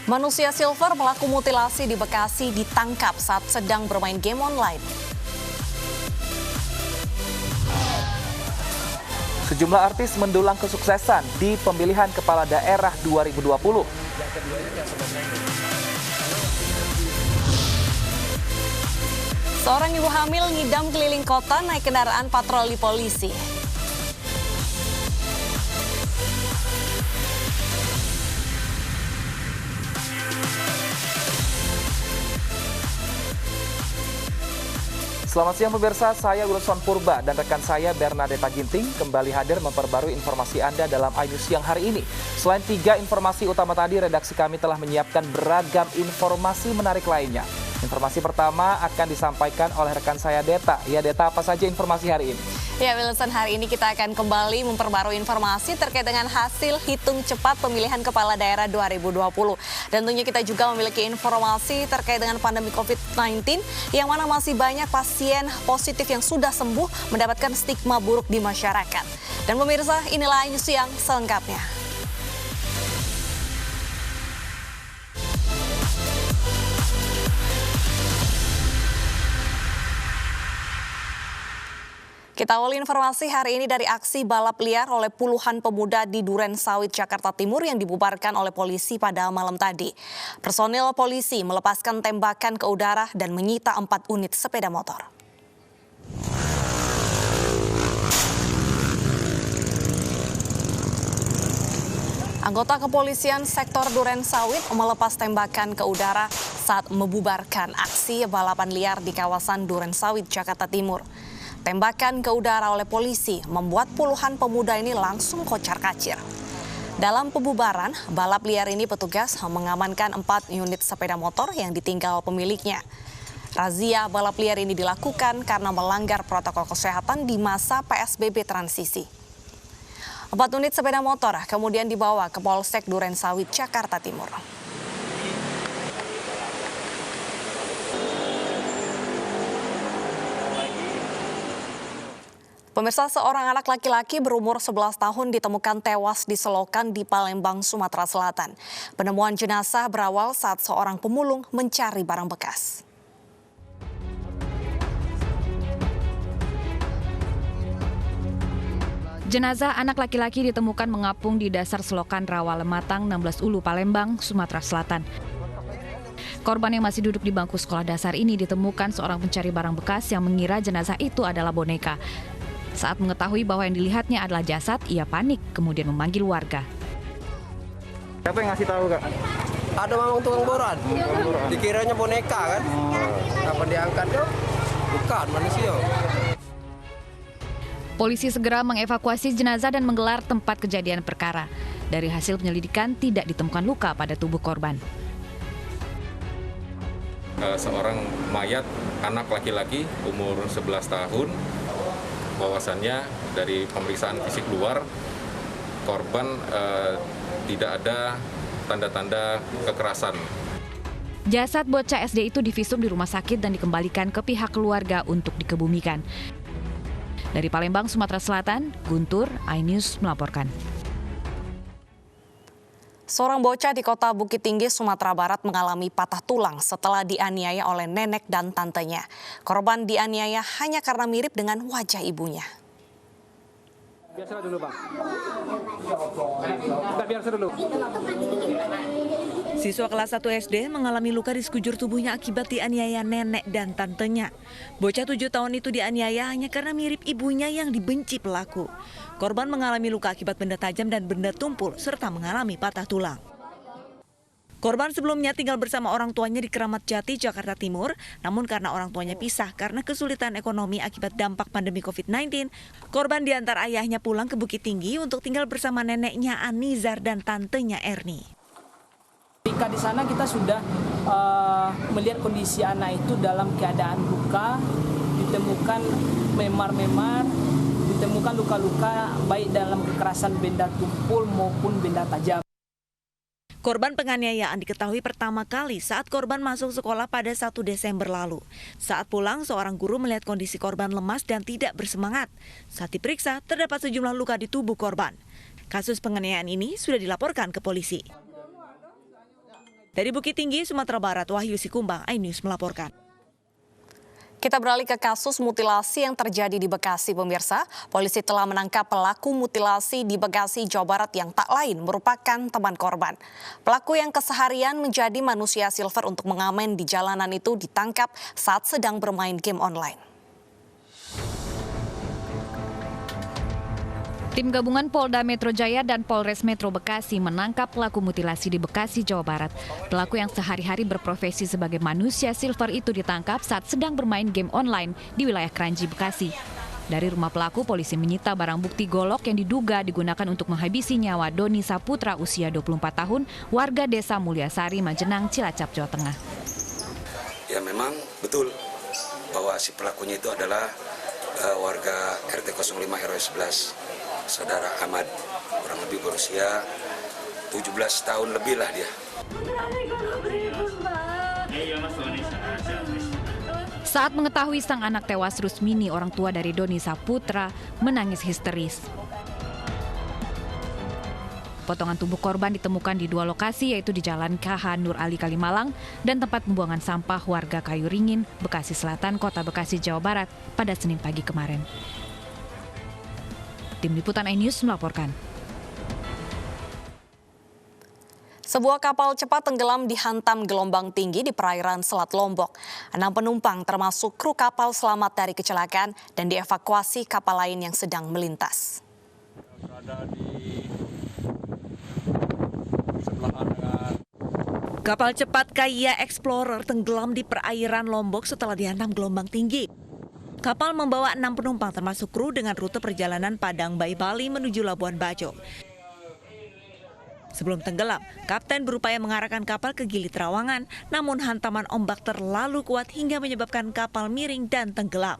Manusia silver pelaku mutilasi di Bekasi ditangkap saat sedang bermain game online. Sejumlah artis mendulang kesuksesan di pemilihan kepala daerah 2020. Seorang ibu hamil ngidam keliling kota naik kendaraan patroli polisi. Selamat siang pemirsa, saya Wilson Purba dan rekan saya Bernadetta Ginting kembali hadir memperbarui informasi Anda dalam iNews siang hari ini. Selain 3 informasi utama tadi, redaksi kami telah menyiapkan beragam informasi menarik lainnya. Informasi pertama akan disampaikan oleh rekan saya Deta. Ya Deta, apa saja informasi hari ini? Ya Wilson, hari ini kita akan kembali memperbarui informasi terkait dengan hasil hitung cepat pemilihan kepala daerah 2020. Dan tentunya kita juga memiliki informasi terkait dengan pandemi COVID-19 yang mana masih banyak pasien positif yang sudah sembuh mendapatkan stigma buruk di masyarakat. Dan pemirsa, inilah iNews yang selengkapnya. Kita awali informasi hari ini dari aksi balap liar oleh puluhan pemuda di Duren Sawit, Jakarta Timur yang dibubarkan oleh polisi pada malam tadi. Personil polisi melepaskan tembakan ke udara dan menyita 4 unit sepeda motor. Anggota kepolisian sektor Duren Sawit melepas tembakan ke udara saat membubarkan aksi balapan liar di kawasan Duren Sawit, Jakarta Timur. Tembakan ke udara oleh polisi membuat puluhan pemuda ini langsung kocar-kacir. Dalam pembubaran balap liar ini petugas mengamankan 4 unit sepeda motor yang ditinggal pemiliknya. Razia balap liar ini dilakukan karena melanggar protokol kesehatan di masa PSBB transisi. 4 unit sepeda motor kemudian dibawa ke Polsek Duren Sawit, Jakarta Timur. Pemirsa, seorang anak laki-laki berumur 11 tahun ditemukan tewas di selokan di Palembang, Sumatera Selatan. Penemuan jenazah berawal saat seorang pemulung mencari barang bekas. Jenazah anak laki-laki ditemukan mengapung di dasar selokan Rawa Lematang 16 Ulu, Palembang, Sumatera Selatan. Korban yang masih duduk di bangku sekolah dasar ini ditemukan seorang pencari barang bekas yang mengira jenazah itu adalah boneka. Saat mengetahui bahwa yang dilihatnya adalah jasad, ia panik, kemudian memanggil warga. Siapa yang ngasih tahu, Kak? Ada memang tukang boran. Dikiranya boneka kan? Kapan diangkat tuh? Bukan manusia. Polisi segera mengevakuasi jenazah dan menggelar tempat kejadian perkara. Dari hasil penyelidikan tidak ditemukan luka pada tubuh korban. Seorang mayat anak laki-laki umur 11 tahun. Bahwasannya dari pemeriksaan fisik luar korban tidak ada tanda-tanda kekerasan. Jasad bocah SD itu divisum di rumah sakit dan dikembalikan ke pihak keluarga untuk dikebumikan. Dari Palembang, Sumatera Selatan, Guntur, iNews melaporkan. Seorang bocah di kota Bukit Tinggi, Sumatera Barat mengalami patah tulang setelah dianiaya oleh nenek dan tantenya. Korban dianiaya hanya karena mirip dengan wajah ibunya. Biasa dulu, Bang. Biasa dulu. Siswa kelas 1 SD mengalami luka di sekujur tubuhnya akibat dianiaya nenek dan tantenya. Bocah 7 tahun itu dianiaya hanya karena mirip ibunya yang dibenci pelaku. Korban mengalami luka akibat benda tajam dan benda tumpul serta mengalami patah tulang. Korban sebelumnya tinggal bersama orang tuanya di Keramat Jati, Jakarta Timur. Namun karena orang tuanya pisah karena kesulitan ekonomi akibat dampak pandemi COVID-19, korban diantar ayahnya pulang ke Bukit Tinggi untuk tinggal bersama neneknya Anizar dan tantenya Erni. Ketika di sana kita sudah melihat kondisi anak itu dalam keadaan luka, ditemukan memar-memar, ditemukan luka-luka baik dalam kekerasan benda tumpul maupun benda tajam. Korban penganiayaan diketahui pertama kali saat korban masuk sekolah pada 1 Desember lalu. Saat pulang, seorang guru melihat kondisi korban lemas dan tidak bersemangat. Saat diperiksa, terdapat sejumlah luka di tubuh korban. Kasus penganiayaan ini sudah dilaporkan ke polisi. Dari Bukit Tinggi, Sumatera Barat, Wahyu Sikumbang, iNews melaporkan. Kita beralih ke kasus mutilasi yang terjadi di Bekasi, pemirsa. Polisi telah menangkap pelaku mutilasi di Bekasi, Jawa Barat yang tak lain merupakan teman korban. Pelaku yang keseharian menjadi manusia silver untuk mengamen di jalanan itu ditangkap saat sedang bermain game online. Tim gabungan Polda Metro Jaya dan Polres Metro Bekasi menangkap pelaku mutilasi di Bekasi, Jawa Barat. Pelaku yang sehari-hari berprofesi sebagai manusia silver itu ditangkap saat sedang bermain game online di wilayah Kranji, Bekasi. Dari rumah pelaku, polisi menyita barang bukti golok yang diduga digunakan untuk menghabisi nyawa Doni Saputra usia 24 tahun, warga desa Mulyasari, Majenang, Cilacap, Jawa Tengah. Ya memang betul bahwa si pelakunya itu adalah warga RT 05 RW 11. Saudara Ahmad, kurang lebih berusia 17 tahun lebih lah dia. Saat mengetahui sang anak tewas, Rusmini, orang tua dari Doni Saputra, menangis histeris. Potongan tubuh korban ditemukan di dua lokasi, yaitu di Jalan KH Nur Ali Kalimalang dan tempat pembuangan sampah warga Kayu Ringin, Bekasi Selatan, Kota Bekasi, Jawa Barat pada Senin pagi kemarin. Tim Liputan iNews melaporkan. Sebuah kapal cepat tenggelam dihantam gelombang tinggi di perairan Selat Lombok. 6 penumpang termasuk kru kapal selamat dari kecelakaan dan dievakuasi kapal lain yang sedang melintas. Kapal cepat Kaya Explorer tenggelam di perairan Lombok setelah dihantam gelombang tinggi. Kapal membawa 6 penumpang termasuk kru dengan rute perjalanan Padang Bayi Bali menuju Labuan Bajo. Sebelum tenggelam, kapten berupaya mengarahkan kapal ke Gili Trawangan, namun hantaman ombak terlalu kuat hingga menyebabkan kapal miring dan tenggelam.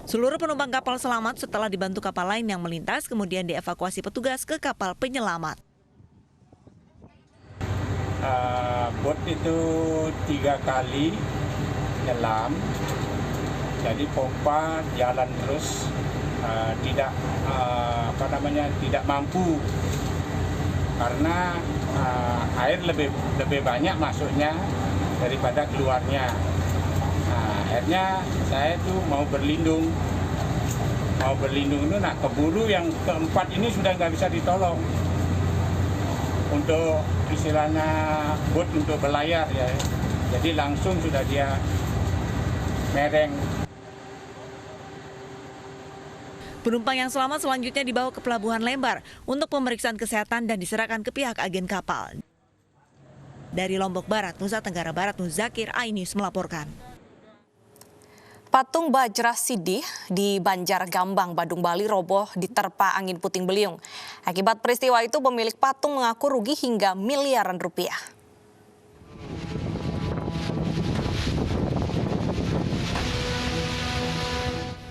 Seluruh penumpang kapal selamat setelah dibantu kapal lain yang melintas, kemudian dievakuasi petugas ke kapal penyelamat. Bot itu 3 kali nyelam. Jadi pompa jalan terus, tidak mampu karena air lebih banyak masuknya daripada keluarnya. Akhirnya saya tuh mau berlindung itu, keburu yang keempat ini sudah nggak bisa ditolong untuk istilahnya bot untuk berlayar ya. Jadi langsung sudah dia mereng. Penumpang yang selamat selanjutnya dibawa ke Pelabuhan Lembar untuk pemeriksaan kesehatan dan diserahkan ke pihak agen kapal. Dari Lombok Barat, Nusa Tenggara Barat, Muzakir, iNews melaporkan. Patung Bajra Sidih di Banjargambang, Badung, Bali roboh diterpa angin puting beliung. Akibat peristiwa itu, pemilik patung mengaku rugi hingga miliaran rupiah.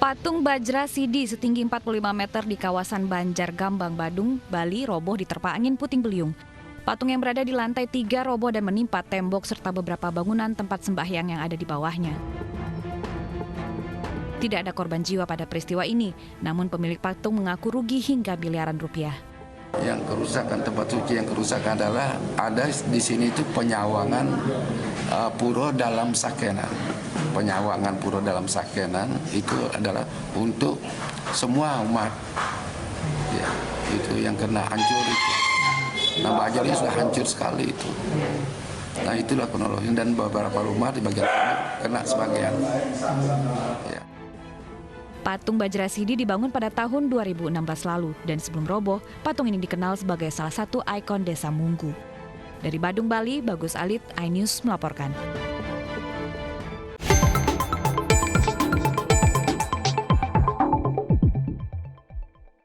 Patung Bajra Sidih setinggi 45 meter di kawasan Banjargambang, Badung, Bali roboh diterpa angin puting beliung. Patung yang berada di lantai 3 roboh dan menimpa tembok serta beberapa bangunan tempat sembahyang yang ada di bawahnya. Tidak ada korban jiwa pada peristiwa ini, namun pemilik patung mengaku rugi hingga miliaran rupiah. Yang kerusakan, tempat suci yang kerusakan adalah ada di sini itu penyawangan pura dalam sakenan. Penyawangan pura dalam sakenan itu adalah untuk semua umat. Ya, itu yang kena hancur itu. Nama ajalnya sudah hancur sekali itu. Nah itulah kronologi, dan beberapa rumah di bagian timur kena sebagian. Ya. Patung Bajra Sidih dibangun pada tahun 2016 lalu dan sebelum roboh, patung ini dikenal sebagai salah satu ikon Desa Munggu. Dari Badung, Bali, Bagus Alit, iNews melaporkan.